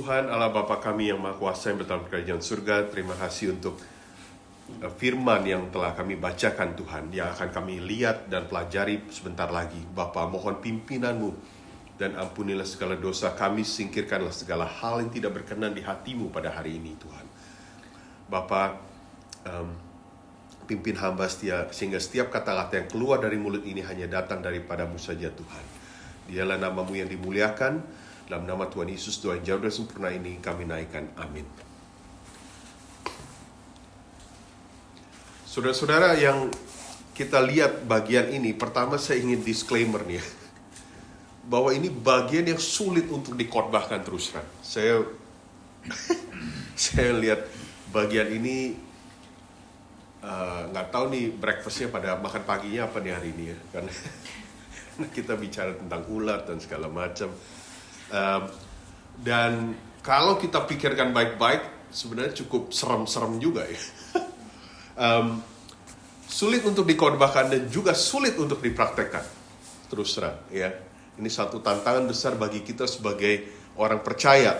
Tuhan Allah Bapa kami yang Maha Kuasa yang bertahan kerajaan surga, terima kasih untuk firman yang telah kami bacakan Tuhan, yang akan kami lihat dan pelajari sebentar lagi. Bapa, mohon pimpinan-Mu dan ampunilah segala dosa kami, singkirkanlah segala hal yang tidak berkenan di hati-Mu pada hari ini Tuhan. Bapa, pimpin hamba sehingga setiap kata-kata yang keluar dari mulut ini hanya datang daripada-Mu saja Tuhan. Dialah nama-Mu yang dimuliakan. Dalam nama Tuhan Yesus, doa yang jauh dan sempurna ini kami naikkan. Amin. Saudara-saudara yang kita lihat bagian ini, pertama saya ingin disclaimer nih, bahwa ini bagian yang sulit untuk dikhotbahkan terus terang. Saya lihat bagian ini, nggak tahu nih breakfastnya pada makan paginya apa nih hari ini ya, karena kita bicara tentang ular dan segala macam. Dan kalau kita pikirkan baik-baik, sebenarnya cukup serem-serem juga ya. Sulit untuk dikhotbahkan dan juga sulit untuk dipraktekkan. Terus terang ya. Ini satu tantangan besar bagi kita sebagai orang percaya.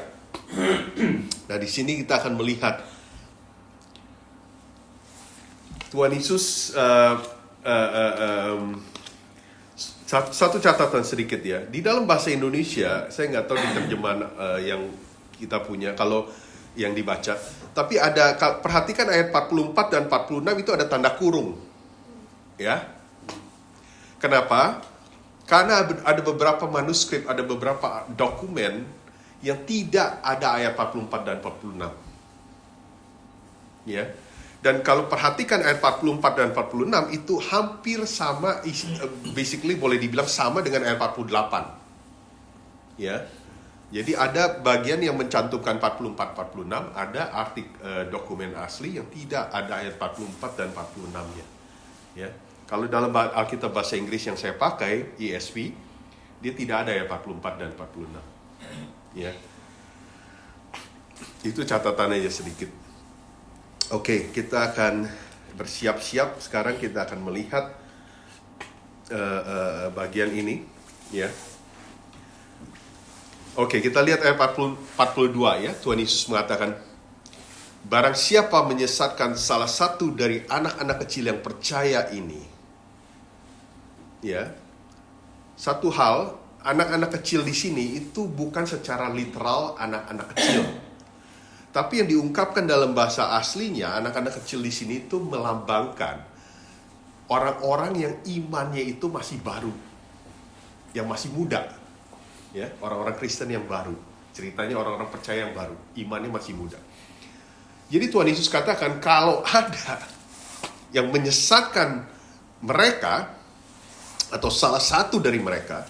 Nah, di sini kita akan melihat Tuhan Yesus satu catatan sedikit ya. Di dalam bahasa Indonesia, saya nggak tahu di terjemahan yang kita punya kalau yang dibaca. Tapi perhatikan ayat 44 dan 46 itu ada tanda kurung. Ya. Kenapa? Karena ada beberapa manuskrip, ada beberapa dokumen yang tidak ada ayat 44 dan 46. Ya. Dan kalau perhatikan ayat 44 dan 46 itu hampir sama, basically boleh dibilang sama dengan ayat 48. Ya. Jadi ada bagian yang mencantumkan 44-46, ada dokumen asli yang tidak ada ayat 44 dan 46-nya. Ya. Kalau dalam Alkitab bahasa Inggris yang saya pakai, ESV, dia tidak ada ayat 44 dan 46. Ya. Itu catatannya aja sedikit. Oke, kita akan bersiap-siap. Sekarang kita akan melihat bagian ini, ya. Oke, kita lihat ayat 42 ya. Tuhan Yesus mengatakan, barang siapa menyesatkan salah satu dari anak-anak kecil yang percaya ini, ya. Satu hal, anak-anak kecil di sini itu bukan secara literal anak-anak kecil. Tapi yang diungkapkan dalam bahasa aslinya, anak-anak kecil di sini itu melambangkan orang-orang yang imannya itu masih baru, yang masih muda, ya, orang-orang Kristen yang baru. Ceritanya orang-orang percaya yang baru, imannya masih muda. Jadi Tuhan Yesus katakan kalau ada yang menyesatkan mereka atau salah satu dari mereka,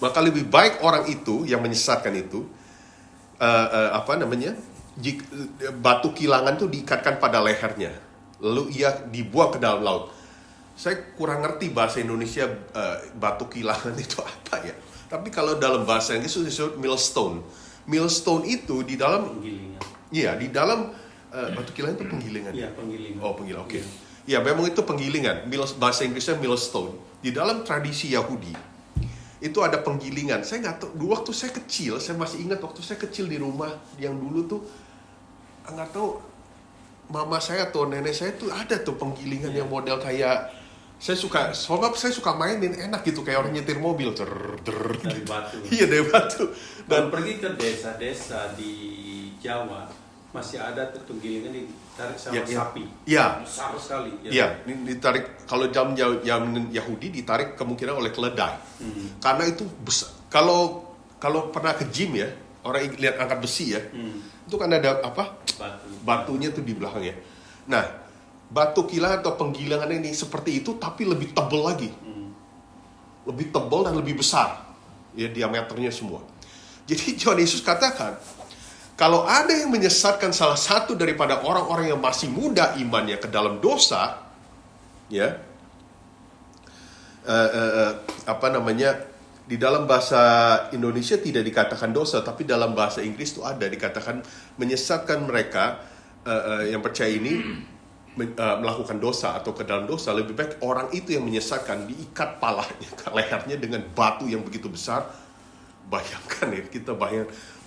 maka lebih baik orang itu yang menyesatkan itu batu kilangan itu diikatkan pada lehernya, lalu ia dibuang ke dalam laut. Saya kurang ngerti bahasa Indonesia batu kilangan itu apa ya. Tapi kalau dalam bahasa Inggris itu disebut millstone. Millstone itu di dalam penggilingan. Iya, di dalam batu kilangan itu penggilingan. Iya, penggilingan. Oh, penggilingan. Oke. Ya, memang itu penggilingan. Bahasa Inggrisnya millstone. Di dalam tradisi Yahudi itu ada penggilingan. Saya nggak tahu, dulu waktu saya kecil, saya masih ingat waktu saya kecil di rumah yang dulu tuh, nggak tahu mama saya atau nenek saya tuh ada tuh penggilingan yang model kayak, saya suka mainin, enak gitu, kayak orang nyetir mobil dari batu. Iya, dari batu. Dan pergi ke desa-desa di Jawa masih ada tuh penggilingan ditarik sama sapi. Iya. Besar sekali. Iya, ditarik. Kalau jam Yahudi ditarik kemungkinan oleh keledai. Karena itu besar. Kalau pernah ke gym ya, orang lihat angkat besi ya, itu kan ada apa? Batunya tuh di belakang ya. Nah, batu kilangan atau penggilingan ini seperti itu, tapi lebih tebal lagi, lebih tebal dan lebih besar, ya diameternya semua. Jadi Tuhan Yesus katakan, kalau ada yang menyesatkan salah satu daripada orang-orang yang masih muda imannya ke dalam dosa, ya, di dalam bahasa Indonesia tidak dikatakan dosa, tapi dalam bahasa Inggris itu ada dikatakan menyesatkan mereka yang percaya ini melakukan dosa atau ke dalam dosa. Lebih baik orang itu yang menyesatkan diikat palanya, lehernya dengan batu yang begitu besar, Bayangkan ya, kita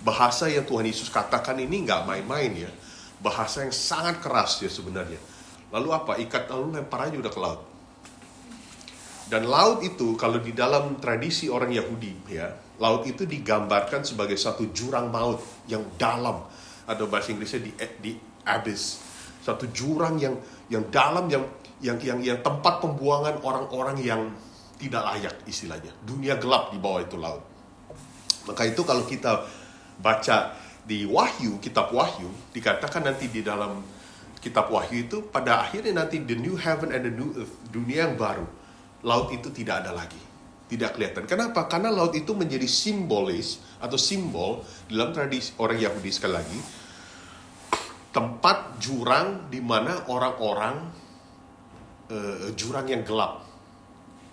bahasa yang Tuhan Yesus katakan ini nggak main-main ya. Bahasa yang sangat keras ya sebenarnya. Lalu apa? Ikat lalu lempar aja udah ke laut. Dan laut itu kalau di dalam tradisi orang Yahudi ya, laut itu digambarkan sebagai satu jurang maut yang dalam. Atau bahasa Inggrisnya di abyss. Satu jurang yang dalam yang tempat pembuangan orang-orang yang tidak layak istilahnya. Dunia gelap di bawah itu laut. Maka itu kalau kita baca di Wahyu, kitab Wahyu, dikatakan nanti di dalam kitab Wahyu itu pada akhirnya nanti the new heaven and the new earth, dunia yang baru. Laut itu tidak ada lagi. Tidak kelihatan. Kenapa? Karena laut itu menjadi simbolis atau simbol dalam tradisi orang Yahudi sekali lagi. Tempat jurang di mana orang-orang jurang yang gelap.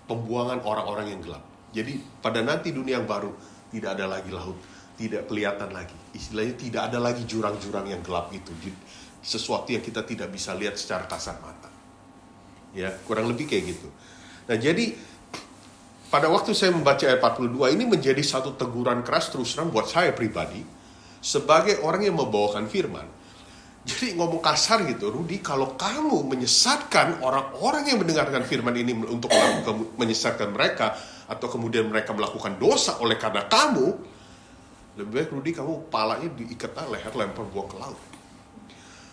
Pembuangan orang-orang yang gelap. Jadi pada nanti dunia yang baru tidak ada lagi laut, tidak kelihatan lagi. Istilahnya tidak ada lagi jurang-jurang yang gelap itu. Sesuatu yang kita tidak bisa lihat secara kasat mata. Ya, kurang lebih kayak gitu. Nah, jadi pada waktu saya membaca ayat 42 ini menjadi satu teguran keras terus terang buat saya pribadi sebagai orang yang membawakan firman. Jadi ngomong kasar gitu, Rudy, kalau kamu menyesatkan orang-orang yang mendengarkan firman ini untuk menyesatkan mereka, atau kemudian mereka melakukan dosa oleh karena kamu, lebih baik Rudy kamu palanya diikat leher, lempar buang ke laut.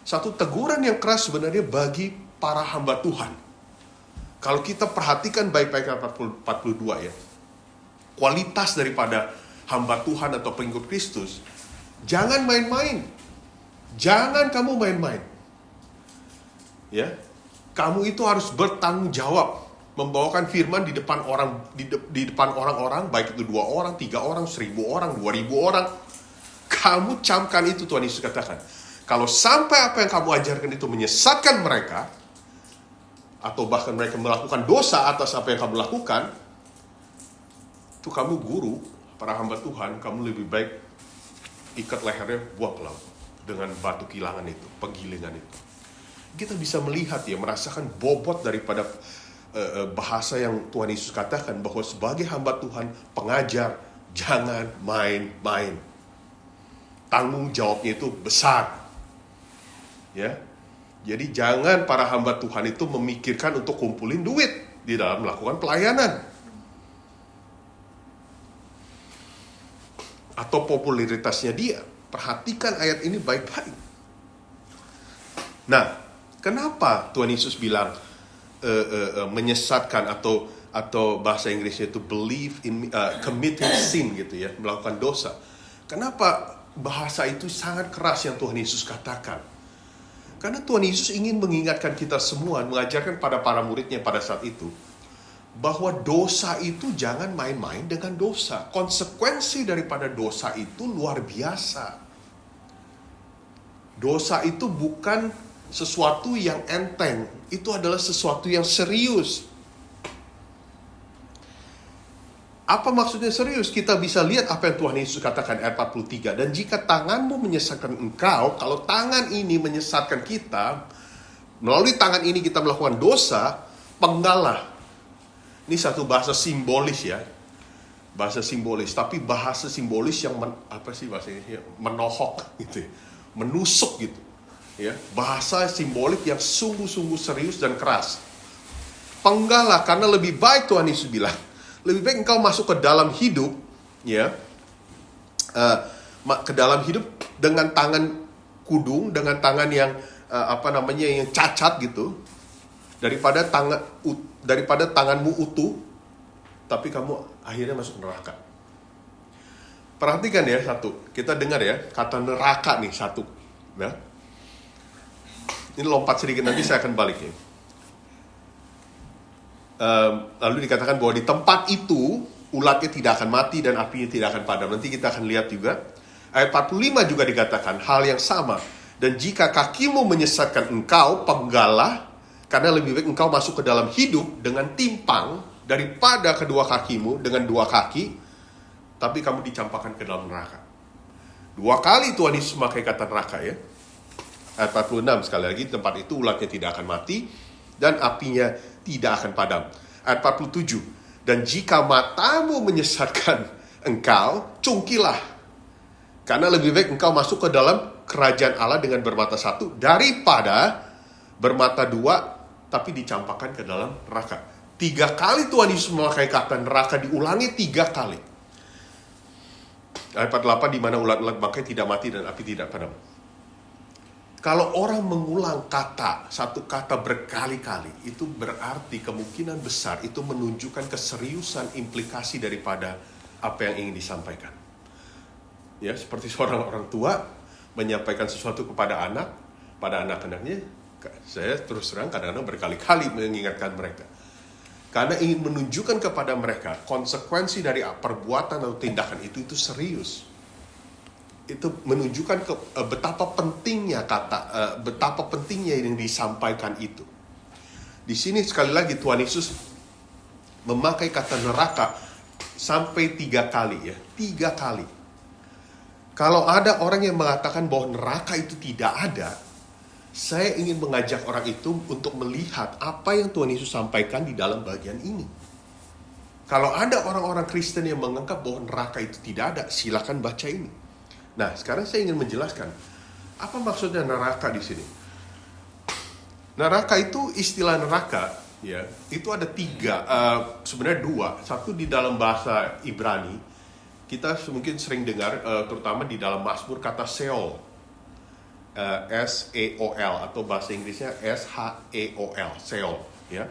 Satu teguran yang keras sebenarnya bagi para hamba Tuhan. Kalau kita perhatikan baik-baik 42 ya, kualitas daripada hamba Tuhan atau pengikut Kristus, jangan main-main. Jangan kamu main-main. Ya. Kamu itu harus bertanggung jawab membawakan firman di depan orang di depan orang-orang, baik itu 2 orang, 3 orang, 1000 orang, 2000 orang. Kamu camkan itu, Tuhan Yesus katakan. Kalau sampai apa yang kamu ajarkan itu menyesatkan mereka, atau bahkan mereka melakukan dosa atas apa yang kamu lakukan, itu kamu guru, para hamba Tuhan, kamu lebih baik ikat lehernya, buang ke laut dengan batu kilangan itu, penggilingan itu. Kita bisa melihat ya, merasakan bobot daripada bahasa yang Tuhan Yesus katakan bahwa sebagai hamba Tuhan, pengajar, jangan main-main. Tanggung jawabnya itu besar. Ya. Jadi jangan para hamba Tuhan itu memikirkan untuk kumpulin duit di dalam melakukan pelayanan. Atau popularitasnya dia. Perhatikan ayat ini baik-baik. Nah, kenapa Tuhan Yesus bilang menyesatkan atau bahasa Inggrisnya itu believe in committing sin gitu ya, melakukan dosa. Kenapa bahasa itu sangat keras yang Tuhan Yesus katakan? Karena Tuhan Yesus ingin mengingatkan kita semua, mengajarkan pada para muridnya pada saat itu, bahwa dosa itu jangan main-main dengan dosa. Konsekuensi daripada dosa itu luar biasa. Dosa itu bukan sesuatu yang enteng, itu adalah sesuatu yang serius. Apa maksudnya serius? Kita bisa lihat apa yang Tuhan Yesus katakan ayat 43. Dan jika tanganmu menyesatkan engkau, kalau tangan ini menyesatkan kita, melalui tangan ini kita melakukan dosa, penggalah. Ini satu bahasa simbolis ya. Bahasa simbolis, tapi bahasa simbolis yang menohok gitu ya. Menusuk gitu. Ya, bahasa simbolik yang sungguh-sungguh serius dan keras. Penggalah, karena lebih baik Tuhan Yesus bilang, lebih baik engkau masuk ke dalam hidup, ya, ke dalam hidup dengan tangan kudung, dengan tangan yang yang cacat gitu, daripada tanganmu utuh, tapi kamu akhirnya masuk neraka. Perhatikan ya satu, kita dengar ya kata neraka nih satu, ya. Ini lompat sedikit, nanti saya akan balik ya. Lalu dikatakan bahwa di tempat itu ulatnya tidak akan mati dan apinya tidak akan padam. Nanti kita akan lihat juga. Ayat 45 juga dikatakan hal yang sama. Dan jika kakimu menyesatkan engkau, penggalah, karena lebih baik engkau masuk ke dalam hidup dengan timpang daripada kedua kakimu dengan 2 kaki, tapi kamu dicampakkan ke dalam neraka. 2 kali Tuhan Yesus memakai kata neraka ya. Ayat 46 sekali lagi, tempat itu ulatnya tidak akan mati dan apinya tidak akan padam. Ayat 47, dan jika matamu menyesatkan engkau cungkilah. Karena lebih baik engkau masuk ke dalam kerajaan Allah dengan bermata satu daripada bermata dua tapi dicampakkan ke dalam neraka. 3 kali Tuhan Yesus memakai kata neraka, diulangi 3 kali. Ayat 48, di mana ulat-ulat bangkai tidak mati dan api tidak padam. Kalau orang mengulang satu kata berkali-kali, itu berarti kemungkinan besar itu menunjukkan keseriusan implikasi daripada apa yang ingin disampaikan. Ya, seperti seorang orang tua menyampaikan sesuatu kepada anak, pada anak-anaknya, saya terus terang kadang-kadang berkali-kali mengingatkan mereka. Karena ingin menunjukkan kepada mereka konsekuensi dari perbuatan atau tindakan itu serius. Itu menunjukkan betapa pentingnya betapa pentingnya yang disampaikan itu. Di sini sekali lagi Tuhan Yesus memakai kata neraka sampai 3 kali ya, 3 kali. Kalau ada orang yang mengatakan bahwa neraka itu tidak ada, saya ingin mengajak orang itu untuk melihat apa yang Tuhan Yesus sampaikan di dalam bagian ini. Kalau ada orang-orang Kristen yang menganggap bahwa neraka itu tidak ada, silakan baca ini. Nah, sekarang saya ingin menjelaskan apa maksudnya neraka di sini. Neraka itu, istilah neraka ya, itu ada 3, sebenarnya 2. Satu di dalam bahasa Ibrani, kita mungkin sering dengar, terutama di dalam Mazmur, kata Sheol, S-E-O-L, atau bahasa Inggrisnya S-H-E-O-L, Sheol ya.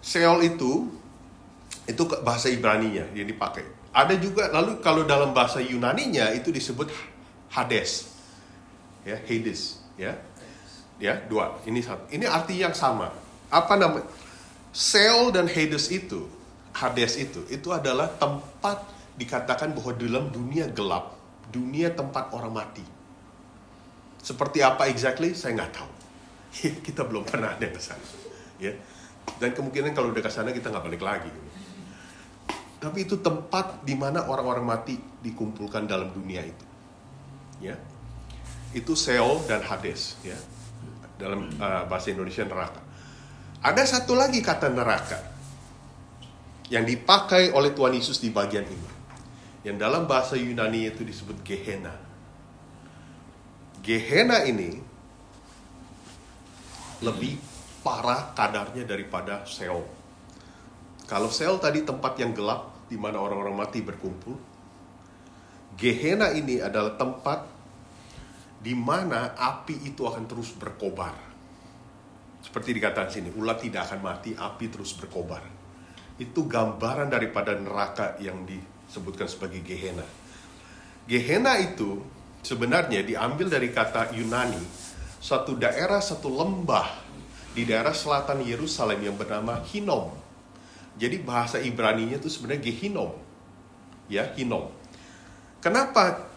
Sheol itu bahasa Ibraninya yang dipakai. Ada juga, lalu kalau dalam bahasa Yunaninya itu disebut Hades, ya, Hades, ya, 2. Ini arti yang sama. Apa nama? Sheol dan Hades itu adalah tempat dikatakan bahwa dalam dunia gelap, dunia tempat orang mati. Seperti apa exactly? Saya nggak tahu. Kita belum pernah ada ke sana, ya. Dan kemungkinan kalau udah ke sana kita nggak balik lagi. Tapi itu tempat di mana orang-orang mati dikumpulkan dalam dunia itu. Ya. Itu Sheol dan Hades, ya. Dalam bahasa Indonesia neraka. Ada satu lagi kata neraka yang dipakai oleh Tuhan Yesus di bagian ini. Yang dalam bahasa Yunani itu disebut Gehenna. Gehenna ini lebih parah kadarnya daripada Sheol. Kalau Sheol tadi tempat yang gelap di mana orang-orang mati berkumpul, Gehenna ini adalah tempat di mana api itu akan terus berkobar. Seperti dikatakan sini, ulat tidak akan mati, api terus berkobar. Itu gambaran daripada neraka yang disebutkan sebagai Gehenna. Gehenna itu sebenarnya diambil dari kata Yunani, satu daerah, satu lembah di daerah selatan Yerusalem yang bernama Hinnom. Jadi bahasa Ibraninya itu sebenarnya Gehinnom, ya, Hinnom. Kenapa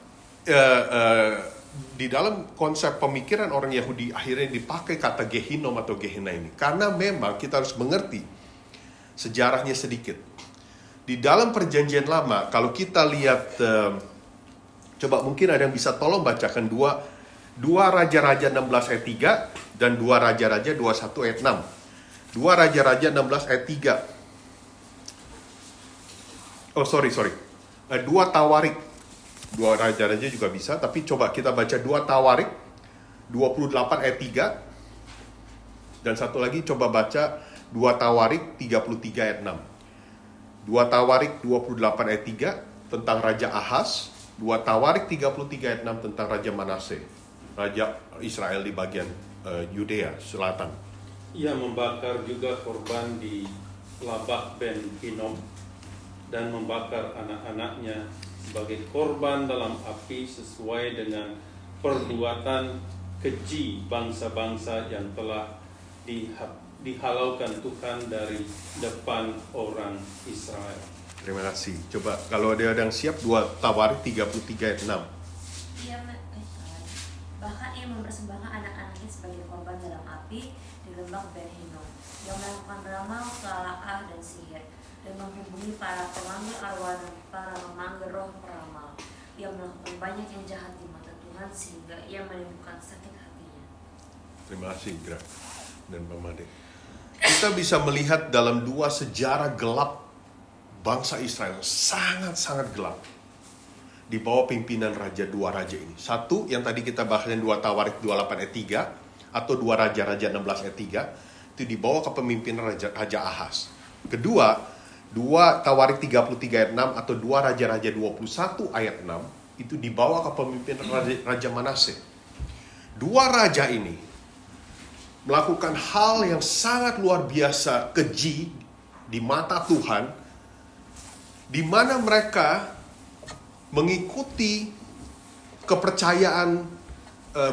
di dalam konsep pemikiran orang Yahudi akhirnya dipakai kata Gehinnom atau Gehenna ini? Karena memang kita harus mengerti sejarahnya sedikit. Di dalam Perjanjian Lama, kalau kita lihat, coba mungkin ada yang bisa tolong bacakan 2 Raja-Raja 16 ayat 3 dan 2 Raja-Raja 21 ayat 6. 2 Raja-Raja 16 ayat 3. Oh sorry. 2 Tawarik. 2 Raja-Raja juga bisa, tapi coba kita baca 2 Tawarik 28 ayat 3. Dan satu lagi coba baca 2 Tawarik 33 ayat 6. 2 Tawarik 28 ayat 3 tentang Raja Ahaz. 2 Tawarik 33 ayat 6 tentang Raja Manase, Raja Israel di bagian Yudea selatan. Ia membakar juga korban di Labak ben Hinnom dan membakar anak-anaknya sebagai korban dalam api sesuai dengan perbuatan keji bangsa-bangsa yang telah dihalaukan Tuhan dari depan orang Israel. Terima kasih. Coba kalau ada yang siap 2 Tawarik 33 ayat 6. Bahkan ia mempersembahkan anak-anaknya sebagai korban dalam api di lembah Ben Hinnom, yang melakukan ramal, kelalaah, dan sihir, dan menghubungi para pemanggil arwah dan para pemanggil roh peramal, yang melakukan banyak yang jahat di mata Tuhan sehingga ia menimbulkan sakit hatinya. Terima kasih Gra dan Bang Made. Kita bisa melihat dalam 2 sejarah gelap bangsa Israel sangat-sangat gelap di bawah pimpinan dua raja ini. Satu, yang tadi kita bahas yang 2 Tawarik 28 ayat 3, atau 2 Raja-Raja 16 ayat 3, itu dibawa ke pemimpinan Raja Ahaz. Kedua, 2 Tawarik 33 ayat 6, atau 2 Raja-Raja 21 ayat 6, itu dibawa ke pemimpinan Raja Manase. Dua raja ini melakukan hal yang sangat luar biasa, keji di mata Tuhan, di mana mereka mengikuti kepercayaan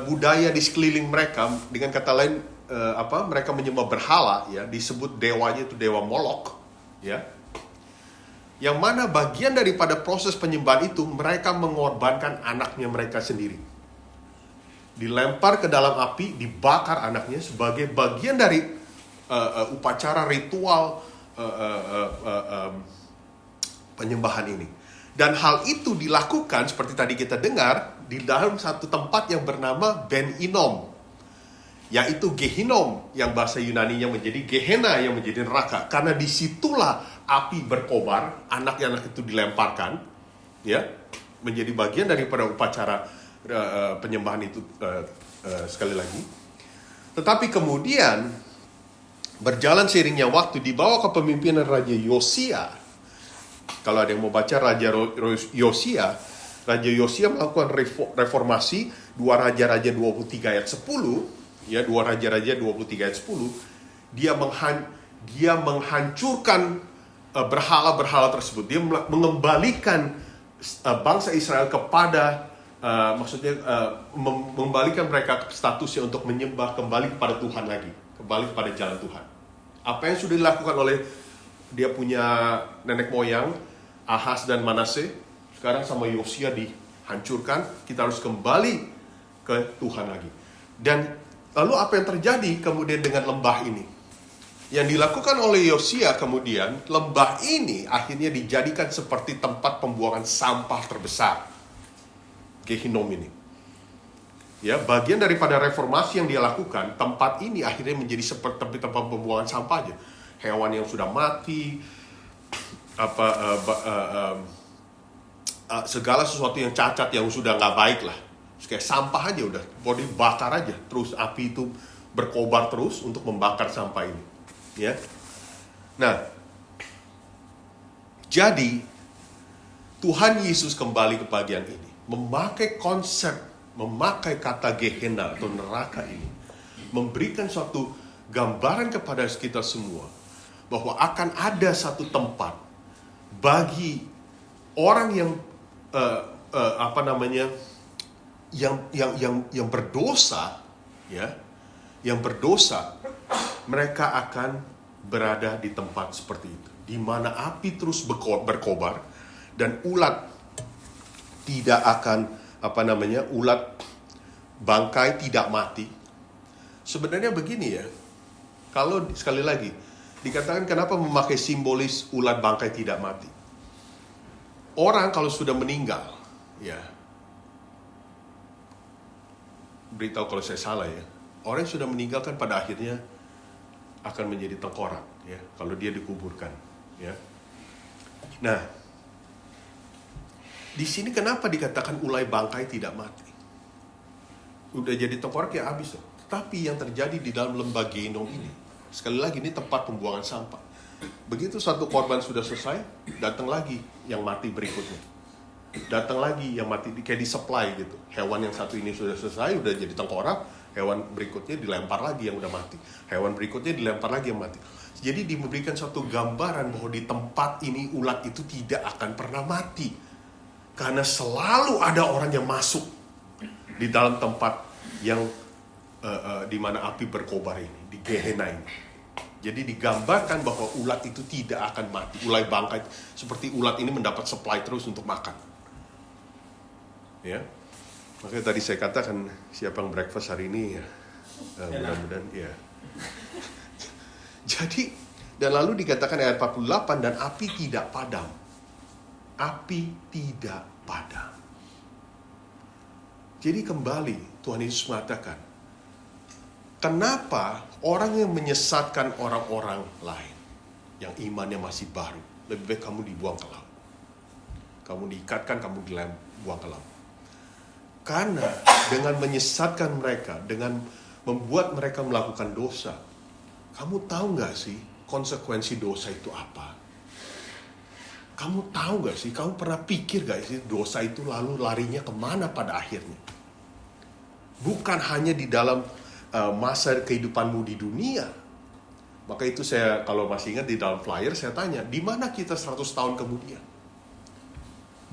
budaya di sekeliling mereka. Dengan kata lain, mereka menyembah berhala, ya, disebut dewanya itu dewa Molok, ya. Yang mana bagian daripada proses penyembahan itu mereka mengorbankan anaknya mereka sendiri. Dilempar ke dalam api, dibakar anaknya sebagai bagian dari upacara ritual penyembahan ini. Dan hal itu dilakukan seperti tadi kita dengar di dalam satu tempat yang bernama Ben Inom, yaitu Gehinom, yang bahasa Yunaninya menjadi Gehenna, yang menjadi neraka. Karena disitulah api berkobar, anak-anak itu dilemparkan, ya, menjadi bagian daripada upacara penyembahan itu sekali lagi. Tetapi kemudian berjalan seiringnya waktu, dibawa ke pemimpinan Raja Yosia. Kalau ada yang mau baca Raja Yosia melakukan reformasi. 2 Raja-Raja 23 ayat 10, ya, 2 Raja-Raja 23 ayat 10, dia menghancurkan berhala-berhala tersebut. Dia mengembalikan bangsa Israel kepada mengembalikan mereka statusnya untuk menyembah kembali kepada Tuhan lagi, kembali kepada jalan Tuhan. Apa yang sudah dilakukan oleh dia punya nenek moyang Ahaz dan Manase, sekarang sama Yosia dihancurkan. Kita harus kembali ke Tuhan lagi. Dan lalu apa yang terjadi kemudian dengan lembah ini? Yang dilakukan oleh Yosia kemudian, lembah ini akhirnya dijadikan seperti tempat pembuangan sampah terbesar, Gehinom ini. Ya, bagian daripada reformasi yang dia lakukan, tempat ini akhirnya menjadi seperti tempat pembuangan sampah aja. Hewan yang sudah mati, segala sesuatu yang cacat, yang sudah nggak baik lah, kayak sampah aja udah, mau dibakar aja, terus api itu berkobar terus untuk membakar sampah ini, ya. Nah, jadi Tuhan Yesus kembali ke bagian ini, memakai kata Gehenna atau neraka ini, memberikan suatu gambaran kepada kita semua bahwa akan ada satu tempat bagi orang yang yang berdosa, ya, yang berdosa, mereka akan berada di tempat seperti itu, di mana api terus berkobar dan ulat tidak akan ulat bangkai tidak mati. Sebenarnya begini, ya, kalau sekali lagi dikatakan kenapa memakai simbolis ulat bangkai tidak mati. Orang kalau sudah meninggal, ya, beritahu kalau saya salah, ya, orang yang sudah meninggal kan pada akhirnya akan menjadi tengkorak, ya, kalau dia dikuburkan, ya. Nah, di sini kenapa dikatakan ulat bangkai tidak mati? Udah jadi tengkorak ya habis. Tapi yang terjadi di dalam lembah Gehinom ini, sekali lagi ini tempat pembuangan sampah. Begitu satu korban sudah selesai, datang lagi yang mati berikutnya. Datang lagi yang mati, kayak di-supply gitu. Hewan yang satu ini sudah selesai, udah jadi tengkorak, hewan berikutnya dilempar lagi yang udah mati. Hewan berikutnya dilempar lagi yang mati. Jadi diberikan suatu gambaran bahwa di tempat ini ulat itu tidak akan pernah mati. Karena selalu ada orang yang masuk di dalam tempat yang di mana api berkobar ini, di Gehenna ini. Jadi digambarkan bahwa ulat itu tidak akan mati. Ulat bangkai seperti ulat ini mendapat supply terus untuk makan. Ya, makanya tadi saya katakan siapa yang breakfast hari ini, ya, mudah-mudahan, ya. Jadi, dan lalu dikatakan ayat 48, dan api tidak padam. Api tidak padam. Jadi kembali Tuhan Yesus mengatakan, kenapa orang yang menyesatkan orang-orang lain yang imannya masih baru, lebih baik kamu dibuang ke laut. Kamu diikatkan, kamu dibuang ke laut. Karena dengan menyesatkan mereka, dengan membuat mereka melakukan dosa, kamu tahu nggak sih konsekuensi dosa itu apa? Kamu tahu nggak sih, kamu pernah pikir nggak sih dosa itu lalu larinya kemana pada akhirnya? Bukan hanya di dalam masa kehidupanmu di dunia. Maka itu saya kalau masih ingat di dalam flyer saya tanya, di mana kita 100 tahun kemudian?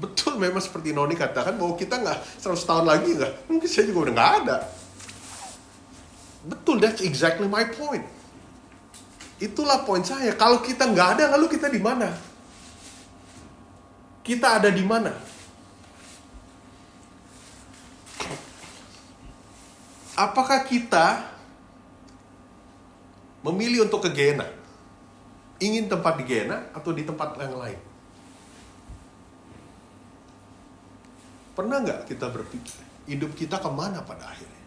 Betul memang seperti Noni katakan bahwa kita nggak 100 tahun lagi nggak, mungkin saya juga udah nggak ada. Betul, that's exactly my point. Itulah poin saya. Kalau kita nggak ada, lalu kita di mana? Kita ada di mana? Apakah kita memilih untuk ke Gehenna? Ingin tempat di Gehenna atau di tempat yang lain? Pernah nggak kita berpikir, hidup kita kemana pada akhirnya?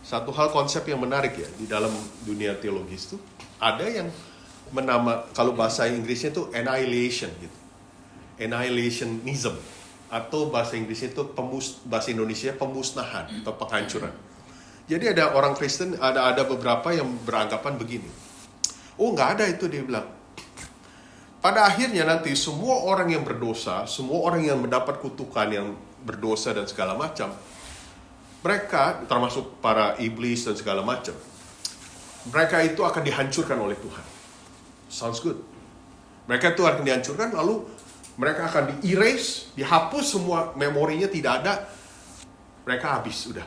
Satu hal konsep yang menarik ya, di dalam dunia teologis itu, ada yang kalau bahasa Inggrisnya itu annihilation gitu. Annihilationism. Atau bahasa Inggrisnya itu bahasa Indonesia pemusnahan atau penghancuran. Jadi ada orang Kristen, ada beberapa yang beranggapan begini. Oh nggak ada itu, dia bilang. Pada akhirnya nanti semua orang yang berdosa, semua orang yang mendapat kutukan yang berdosa dan segala macam, mereka termasuk para iblis dan segala macam, mereka itu akan dihancurkan oleh Tuhan. Sounds good. Mereka itu akan dihancurkan, lalu mereka akan di-erase, dihapus semua memorinya, tidak ada. Mereka habis, udah.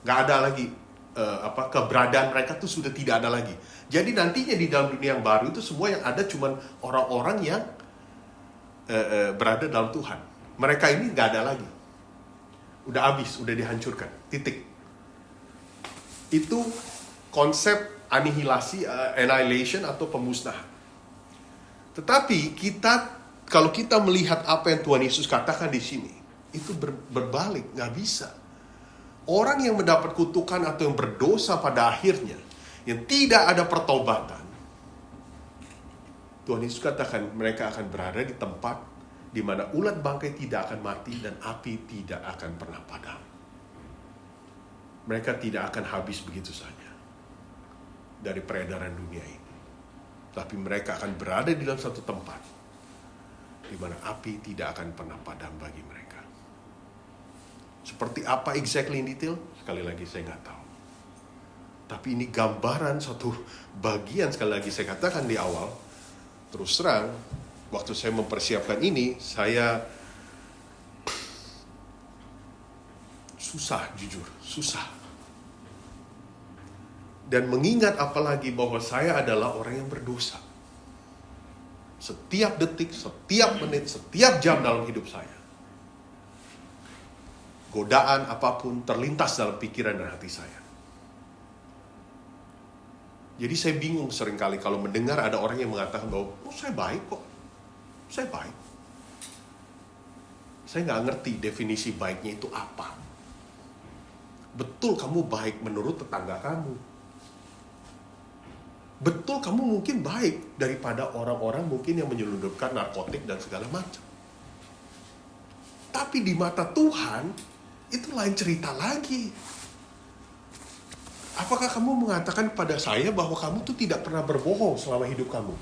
Nggak ada lagi. Keberadaan mereka tuh sudah tidak ada lagi. Jadi nantinya di dalam dunia yang baru itu semua yang ada cuman orang-orang yang berada dalam Tuhan. Mereka ini nggak ada lagi. Udah habis, udah dihancurkan. Titik. Itu konsep anihilasi, annihilation atau pemusnahan. Tetapi kalau kita melihat apa yang Tuhan Yesus katakan di sini, itu berbalik, nggak bisa. Orang yang mendapat kutukan atau yang berdosa pada akhirnya, yang tidak ada pertobatan, Tuhan Yesus katakan mereka akan berada di tempat di mana ulat bangkai tidak akan mati dan api tidak akan pernah padam. Mereka tidak akan habis begitu saja dari peredaran dunia ini. Tapi mereka akan berada di dalam satu tempat di mana api tidak akan pernah padam bagi mereka. Seperti apa exactly in detail? Sekali lagi saya nggak tahu. Tapi ini gambaran satu bagian, sekali lagi saya katakan di awal. Terus terang, waktu saya mempersiapkan ini, saya susah. Dan mengingat apalagi bahwa saya adalah orang yang berdosa. Setiap detik, setiap menit, setiap jam dalam hidup saya. Godaan apapun terlintas dalam pikiran dan hati saya. Jadi saya bingung seringkali kalau mendengar ada orang yang mengatakan bahwa saya baik kok. Saya baik. Saya nggak ngerti definisi baiknya itu apa. Betul kamu baik menurut tetangga kamu. Betul kamu mungkin baik daripada orang-orang mungkin yang menyelundupkan narkotik dan segala macam. Tapi di mata Tuhan, itu lain cerita lagi. Apakah kamu mengatakan pada saya bahwa kamu tuh tidak pernah berbohong selama hidup kamu?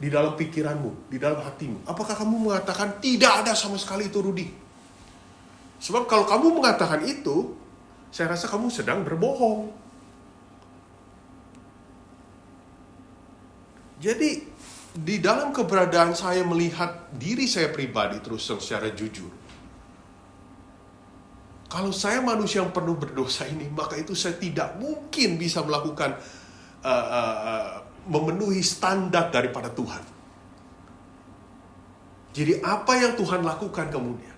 Di dalam pikiranmu, di dalam hatimu. Apakah kamu mengatakan tidak ada sama sekali itu Rudy? Sebab kalau kamu mengatakan itu, saya rasa kamu sedang berbohong. Jadi, di dalam keberadaan saya melihat diri saya pribadi terus secara jujur. Kalau saya manusia yang penuh berdosa ini, maka itu saya tidak mungkin bisa melakukan memenuhi standar daripada Tuhan. Jadi apa yang Tuhan lakukan kemudian?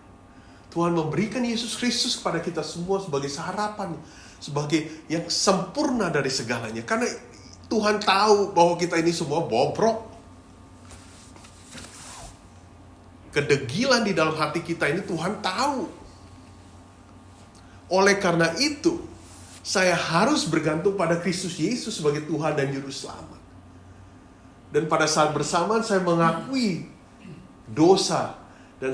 Tuhan memberikan Yesus Kristus kepada kita semua sebagai sarapan, sebagai yang sempurna dari segalanya. Karena Tuhan tahu bahwa kita ini semua bobrok. Kedegilan di dalam hati kita ini Tuhan tahu. Oleh karena itu, Saya harus bergantung pada Kristus Yesus sebagai Tuhan dan Juru Selamat. Dan pada saat bersamaan saya mengakui dosa. Dan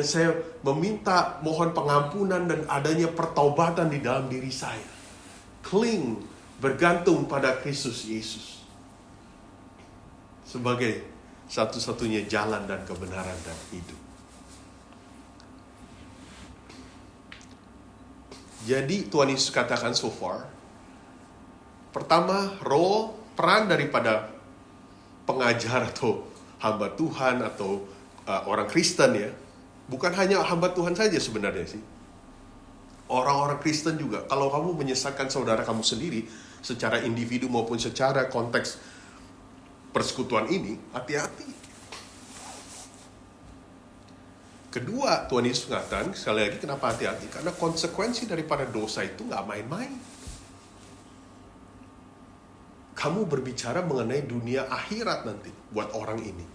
saya meminta mohon pengampunan dan adanya pertaubatan di dalam diri saya. Cling, bergantung pada Kristus Yesus sebagai satu-satunya jalan dan kebenaran dan hidup. Jadi Tuhan Yesus katakan so far, pertama, peran daripada pengajar atau hamba Tuhan atau orang Kristen ya, bukan hanya hamba Tuhan saja sebenarnya sih. Orang-orang Kristen juga, kalau kamu menyesatkan saudara kamu sendiri secara individu maupun secara konteks persekutuan ini, hati-hati. Kedua, Tuhan Yesus mengatakan, sekali lagi kenapa hati-hati? Karena konsekuensi daripada dosa itu gak main-main. Kamu berbicara mengenai dunia akhirat nanti buat orang ini.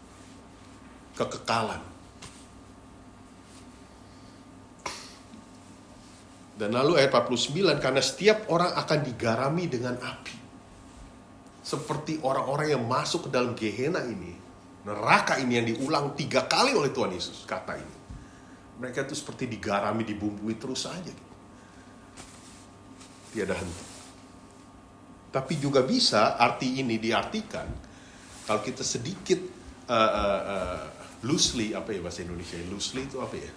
Kekekalan. Dan lalu ayat 49, karena setiap orang akan digarami dengan api. Seperti orang-orang yang masuk ke dalam Gehenna ini. Neraka ini yang diulang 3 kali oleh Tuhan Yesus, kata ini. Mereka itu seperti digarami, dibumbui terus saja. Tiada henti. Tapi juga bisa arti ini diartikan, kalau kita sedikit loosely, apa ya bahasa Indonesia? Loosely itu apa ya?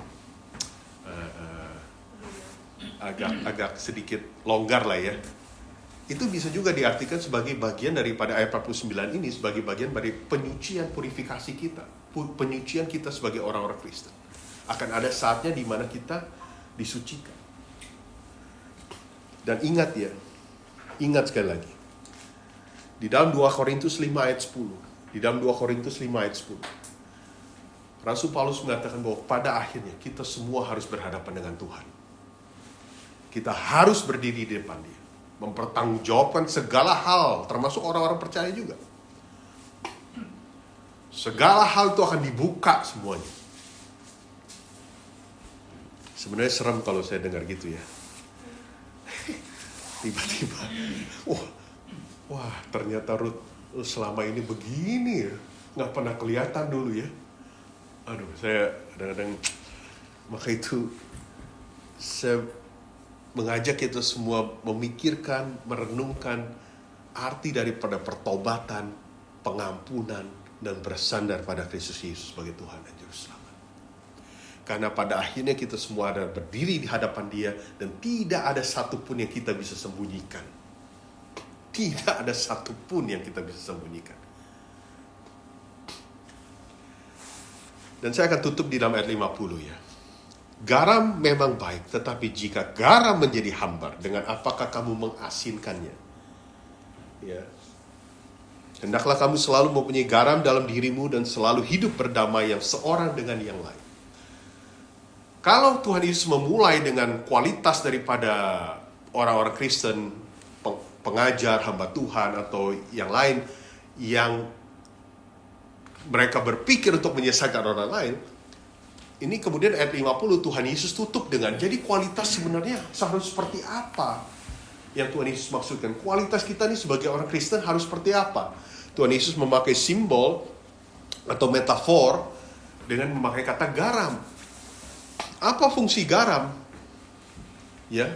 Agak sedikit longgar lah ya. Itu bisa juga diartikan sebagai bagian daripada ayat 49 ini, sebagai bagian dari penyucian purifikasi kita. Penyucian kita sebagai orang-orang Kristen. Akan ada saatnya di mana kita disucikan. Dan ingat ya, ingat sekali lagi. Di dalam 2 Korintus 5 ayat 10. Di dalam 2 Korintus 5 ayat 10. Rasul Paulus mengatakan bahwa pada akhirnya kita semua harus berhadapan dengan Tuhan. Kita harus berdiri di depan Dia. Mempertanggungjawabkan segala hal, termasuk orang-orang percaya juga. Segala hal itu akan dibuka semuanya. Sebenarnya serem kalau saya dengar gitu ya. Tiba-tiba, wah ternyata Ruth selama ini begini ya. Nggak pernah kelihatan dulu ya. Aduh, saya kadang-kadang, maka itu saya mengajak kita semua memikirkan, merenungkan arti daripada pertobatan, pengampunan, dan bersandar pada Kristus Yesus sebagai Tuhan dan Juru Selamat. Karena pada akhirnya kita semua ada berdiri di hadapan Dia dan tidak ada satupun yang kita bisa sembunyikan. Tidak ada satupun yang kita bisa sembunyikan. Dan saya akan tutup di dalam ayat 50 ya. Garam memang baik, tetapi jika garam menjadi hambar, dengan apakah kamu mengasinkannya? Ya. Hendaklah kamu selalu mempunyai garam dalam dirimu dan selalu hidup berdamai yang seorang dengan yang lain. Kalau Tuhan Yesus memulai dengan kualitas daripada orang-orang Kristen, pengajar, hamba Tuhan, atau yang lain, yang mereka berpikir untuk menyesatkan orang lain, ini kemudian ayat 50 Tuhan Yesus tutup dengan, jadi kualitas sebenarnya harus seperti apa yang Tuhan Yesus maksudkan? Kualitas kita ini sebagai orang Kristen harus seperti apa? Tuhan Yesus memakai simbol atau metafor dengan memakai kata garam. Apa fungsi garam? Ya,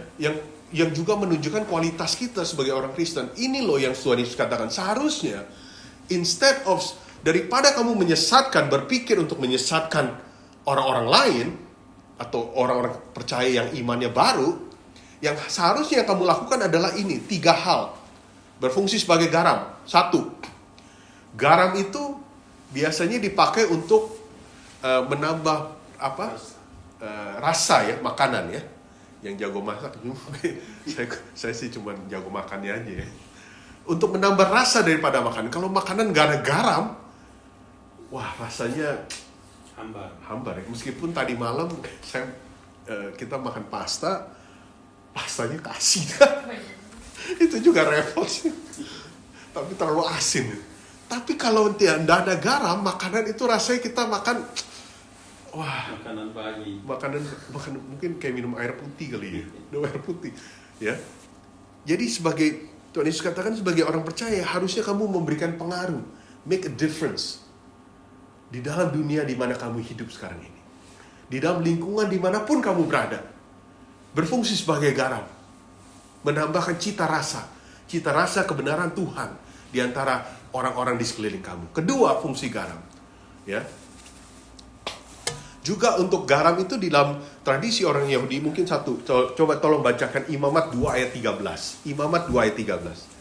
yang juga menunjukkan kualitas kita sebagai orang Kristen. Ini loh yang Tuhan Yesus katakan. Seharusnya, instead of, daripada kamu menyesatkan, berpikir untuk menyesatkan orang-orang lain, atau orang-orang percaya yang imannya baru, yang seharusnya yang kamu lakukan adalah ini, 3 hal. Berfungsi sebagai garam. 1, garam itu biasanya dipakai untuk menambah rasa ya, makanan ya. Yang jago masak, saya sih cuma jago makannya aja ya. Untuk menambah rasa daripada makanan. Kalau makanan gak ada garam, wah rasanya hambar ya. Meskipun tadi malam kita makan pastanya asin. Itu juga repot sih. Tapi terlalu asin. Tapi kalau tidak ada garam, makanan itu rasanya kita makan, wah, makanan pagi. Makanan mungkin kayak minum air putih kali ya. Minum air putih, ya. Jadi Tuhan Yesus katakan sebagai orang percaya, harusnya kamu memberikan pengaruh, make a difference di dalam dunia di mana kamu hidup sekarang ini. Di dalam lingkungan dimanapun kamu berada. Berfungsi sebagai garam. Menambahkan cita rasa kebenaran Tuhan di antara orang-orang di sekeliling kamu. Kedua, fungsi garam. Ya. Juga untuk garam itu di dalam tradisi orang Yahudi, mungkin satu, coba tolong bacakan Imamat 2 ayat 13. Imamat 2 ayat 13.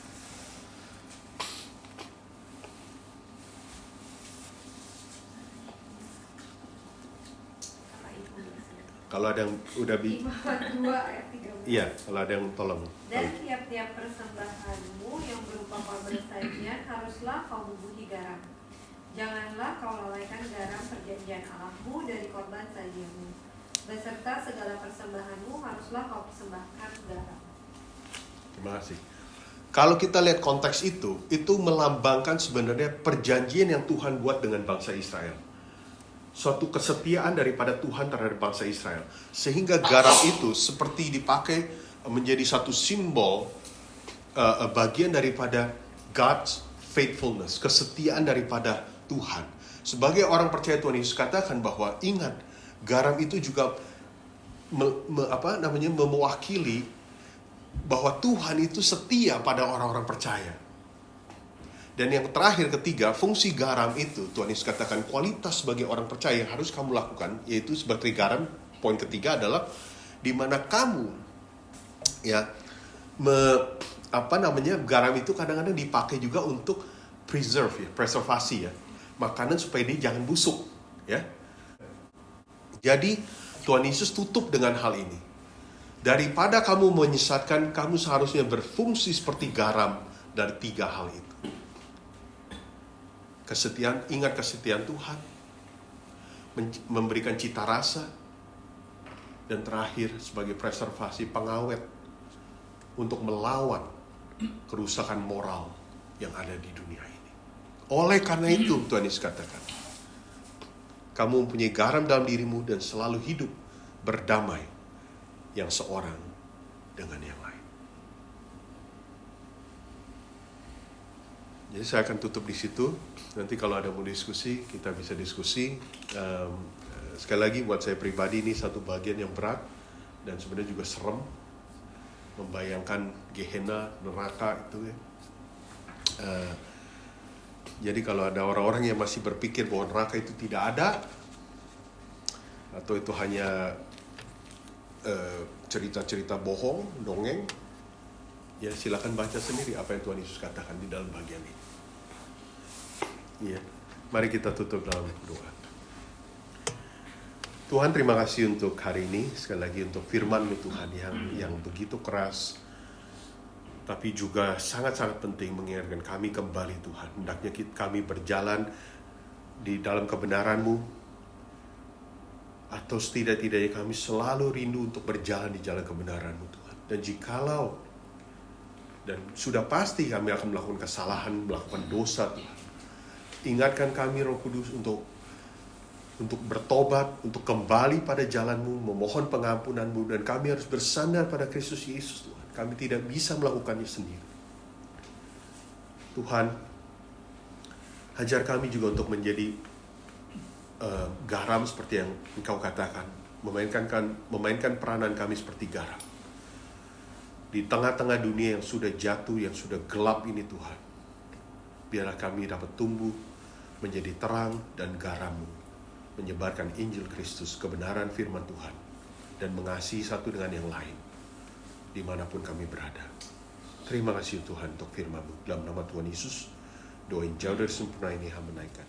Kalau ada yang udah Imamat 2 ayat 13. Iya, kalau ada yang tolong. Dan tiap-tiap persembahanmu yang berupa korban sajian haruslah kau bubuhi garam. Janganlah kau lalaikan garam perjanjian Allahmu dari korban sajianmu. Beserta segala persembahanmu haruslah kau persembahkan garam. Terima kasih. Kalau kita lihat konteks itu melambangkan sebenarnya perjanjian yang Tuhan buat dengan bangsa Israel. Suatu kesetiaan daripada Tuhan terhadap bangsa Israel. Sehingga garam itu seperti dipakai menjadi satu simbol bagian daripada God's faithfulness, kesetiaan daripada Tuhan. Sebagai orang percaya, Tuhan Yesus katakan bahwa ingat, garam itu juga mewakili bahwa Tuhan itu setia pada orang-orang percaya. Dan yang terakhir, ketiga, fungsi garam itu, Tuhan Yesus katakan kualitas sebagai orang percaya yang harus kamu lakukan, yaitu sebagai garam. Poin ketiga adalah di mana kamu garam itu kadang-kadang dipakai juga untuk preservasi makanan supaya dia jangan busuk, ya. Jadi Tuhan Yesus tutup dengan hal ini. Daripada kamu menyesatkan, kamu seharusnya berfungsi seperti garam dari tiga hal itu. Kesetiaan, ingat kesetiaan Tuhan, memberikan cita rasa, dan terakhir sebagai preservasi, pengawet untuk melawan kerusakan moral yang ada di dunia ini. Oleh karena itu, Tuhan Yesus katakan, kamu mempunyai garam dalam dirimu dan selalu hidup berdamai yang seorang dengan yang lain. Jadi saya akan tutup di situ. Nanti kalau ada mau diskusi, kita bisa diskusi. Sekali lagi buat saya pribadi ini satu bagian yang berat dan sebenarnya juga serem. Membayangkan Gehenna, neraka itu ya. Jadi kalau ada orang-orang yang masih berpikir bahwa neraka itu tidak ada, atau itu hanya cerita-cerita bohong, dongeng, ya silakan baca sendiri apa yang Tuhan Yesus katakan di dalam bagian ini. Ya, mari kita tutup dalam doa. Tuhan, terima kasih untuk hari ini, sekali lagi untuk firman-Mu Tuhan yang begitu keras, tapi juga sangat-sangat penting mengingatkan kami kembali Tuhan. Hendaknya kami berjalan di dalam kebenaran-Mu, atau setidak-tidaknya kami selalu rindu untuk berjalan di jalan kebenaran-Mu Tuhan. Dan jikalau, dan sudah pasti kami akan melakukan kesalahan, melakukan dosa Tuhan, ingatkan kami Roh Kudus untuk bertobat, untuk kembali pada jalan-Mu, memohon pengampunan-Mu, dan kami harus bersandar pada Kristus Yesus Tuhan. Kami tidak bisa melakukannya sendiri. Tuhan, ajar kami juga untuk menjadi garam seperti yang Engkau katakan, memainkan peranan kami seperti garam di tengah-tengah dunia yang sudah jatuh, yang sudah gelap ini Tuhan. Biarlah kami dapat tumbuh menjadi terang dan garam-Mu, menyebarkan Injil Kristus, kebenaran firman Tuhan, dan mengasihi satu dengan yang lain dimanapun kami berada. Terima kasih Tuhan untuk firman-Mu. Dalam nama Tuhan Yesus, doain jauh dari sempurna ini hamba naikkan.